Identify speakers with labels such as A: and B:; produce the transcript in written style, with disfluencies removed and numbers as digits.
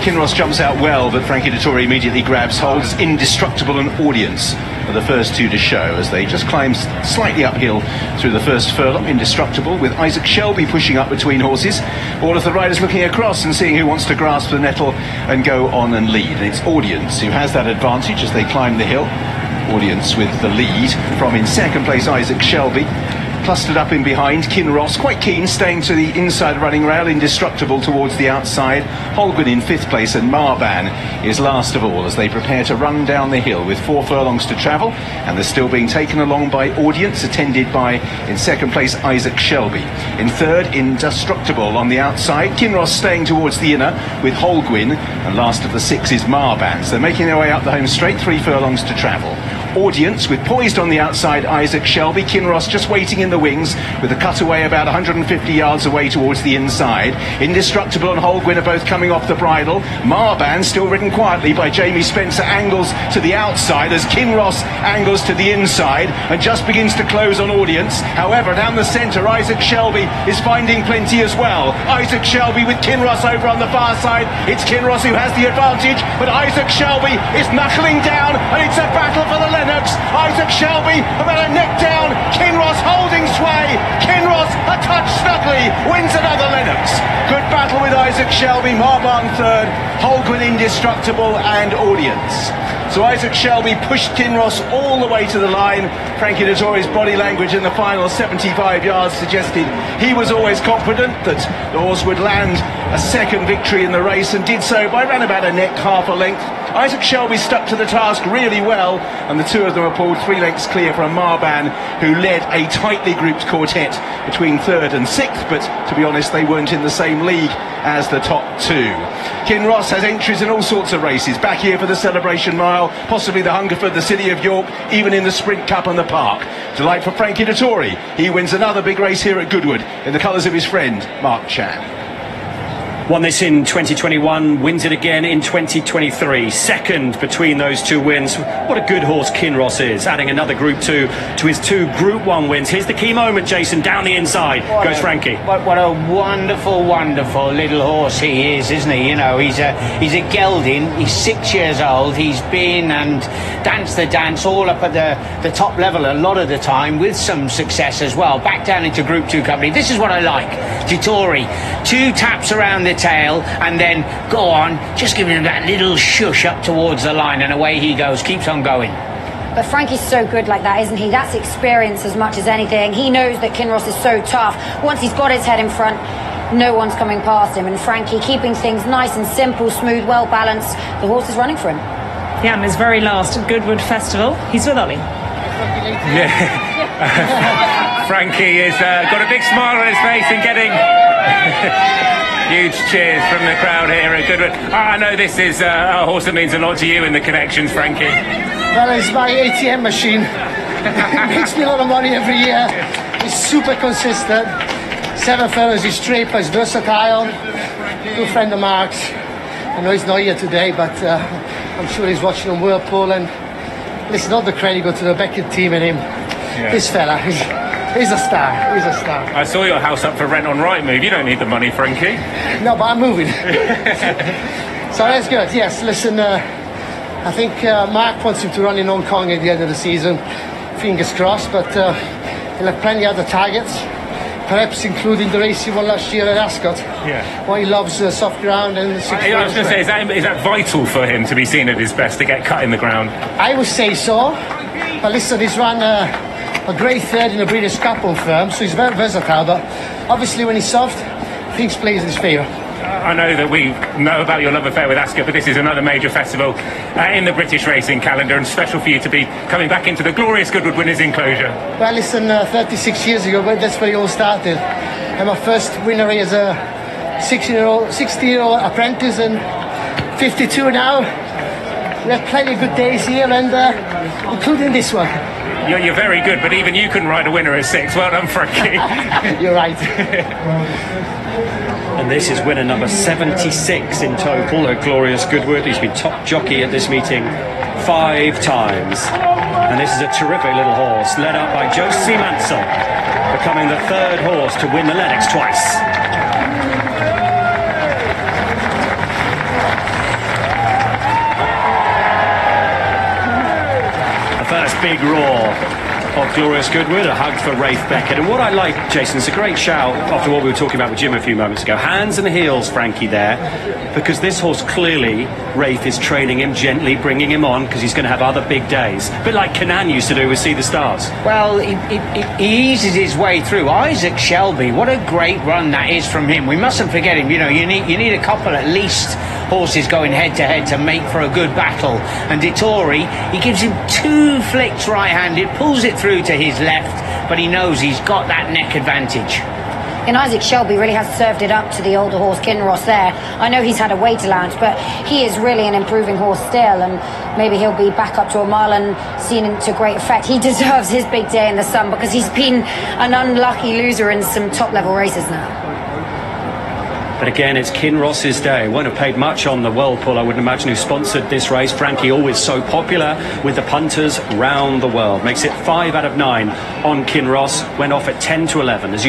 A: Kinross jumps out well, but Frankie Dettori immediately grabs hold as Indestructible and Audience are the first two to show as they just climb slightly uphill through the first furlong. Indestructible with Isaac Shelby pushing up between horses. All of the riders looking across and seeing who wants to grasp the nettle and go on and lead. And it's Audience who has that advantage as they climb the hill. Audience with the lead from in second place Isaac Shelby. Clustered up in behind, Kinross, quite keen, staying to the inside running rail, Indestructible towards the outside. Holguin in fifth place, and Marban is last of all as they prepare to run down the hill with 4 furlongs to travel, and they're still being taken along by Audience, attended by, in second place, Isaac Shelby. In third, Indestructible on the outside, Kinross staying towards the inner with Holguin, and last of the 6 is Marban. So they're making their way up the home straight, 3 furlongs to travel. Audience with poised on the outside Isaac Shelby, Kinross just waiting in the wings with a cutaway about 150 yards away towards the inside. Indestructible and Holguin are both coming off the bridle. Marban, still ridden quietly by Jamie Spencer, angles to the outside as Kinross angles to the inside and just begins to close on Audience. However, down the centre, Isaac Shelby is finding plenty as well. Isaac Shelby with Kinross over on the far side. It's Kinross who has the advantage, but Isaac Shelby is knuckling down and it's a battle for the Lennox. Isaac Shelby about a neck down, Kinross holding sway. Kinross a touch snugly wins another Lennox. Good battle with Isaac Shelby. Marban third, Holguin Indestructible and Audience. So Isaac Shelby pushed Kinross all the way to the line. Frankie Dettori's body language in the final 75 yards suggested he was always confident that the horse would land a second victory in the race, and did so by around about a neck, half a length. Isaac Shelby stuck to the task really well, and the two of them are pulled 3 lengths clear from Marban, who led a tightly grouped quartet between third and sixth, but to be honest, they weren't in the same league as the top two. Kinross has entries in all sorts of races, back here for the Celebration Mile, possibly the Hungerford, the City of York, even in the Sprint Cup and the Park. Delight for Frankie Dettori. He wins another big race here at Goodwood in the colours of his friend, Mark Chan.
B: Won this in 2021, wins it again in 2023. Second between those 2 wins. What a good horse Kinross is, adding another Group 2 to his 2 Group 1 wins. Here's the key moment, Jason, down the inside goes Frankie.
C: What a wonderful, wonderful little horse he is, isn't he? You know, he's a gelding, he's 6 years old, he's been and danced the dance all up at the top level a lot of the time, with some success as well. Back down into Group 2 company. This is what I like. Dettori, 2 taps around the tail and then go on, just giving him that little shush up towards the line, and away he goes, keeps on going.
D: But Frankie's so good like that, isn't he? That's experience as much as anything. He knows that Kinross is so tough. Once he's got his head in front, no one's coming past him, and Frankie keeping things nice and simple, smooth, well balanced. The horse is running for him.
E: Yeah, and his very last Goodwood Festival, he's with Ollie.
F: Yeah. Frankie has got a big smile on his face and getting huge cheers from the crowd here at Goodwood. I know this is a horse that means a lot to you in the connections, Frankie.
G: Well, it's my ATM machine. It makes me a lot of money every year. It's super consistent. 7 furlongs, he's straight, he's versatile. Good friend of Mark's. I know he's not here today, but I'm sure he's watching on Whirlpool. And listen, all the credit go to the Beckett team and him. Yeah. This fella, he's a star. He's a star.
F: I saw your house up for rent on Rightmove. You don't need the money, Frankie.
G: No, but I'm moving. So that's good. Yes, listen, I think Mark wants him to run in Hong Kong at the end of the season. Fingers crossed, but he'll have plenty of other targets. Perhaps including the race he won last year at Ascot.
F: Yeah.
G: Well, he loves soft ground and...
F: I was going to say, is that vital for him to be seen at his best, to get cut in the ground?
G: I would say so. But listen, he's run a great third in the British Cup on firm, so he's very versatile. But obviously when he's soft, things play in his favour.
F: I know that we know about your love affair with Ascot, but this is another major festival in the British racing calendar, and special for you to be coming back into the glorious Goodwood Winners enclosure.
G: Well, listen, 36 years ago, that's where it all started. And my first winner is a 16-year-old apprentice, and 52 now. We have plenty of good days here, and including this one.
F: You're very good, but even you couldn't ride a winner at 6. Well done, Frankie.
G: You're right.
B: And this is winner number 76 in total at Glorious Goodwood. He's been top jockey at this meeting 5 times. And this is a terrific little horse, led up by Josie Mansell, becoming the 3rd horse to win the Lennox twice. big roar of Glorious Goodwood, a hug for Rafe Beckett. And what I like, Jason, it's a great shout after what we were talking about with Jim a few moments ago. Hands and heels, Frankie, there, because this horse clearly, Rafe is training him gently, bringing him on, because he's going to have other big days. A bit like Canan used to do with See the Stars.
C: Well, he eases his way through. Isaac Shelby, what a great run that is from him. We mustn't forget him. You know, you need a couple at least horses going head to head to make for a good battle. And Dettori, he gives him 2 flicks right-handed, pulls it through to his left, but he knows he's got that neck advantage.
D: And Isaac Shelby really has served it up to the older horse Kinross there. I know he's had a weight allowance, but he is really an improving horse still, and maybe he'll be back up to a mile and seen to great effect. He deserves his big day in the sun because he's been an unlucky loser in some top-level races now.
B: But again, it's Kinross's day. Won't have paid much on the Whirlpool, I wouldn't imagine, who sponsored this race. Frankie, always so popular with the punters round the world. Makes it 5 out of 9 on Kinross. Went off at 10 to 11. As you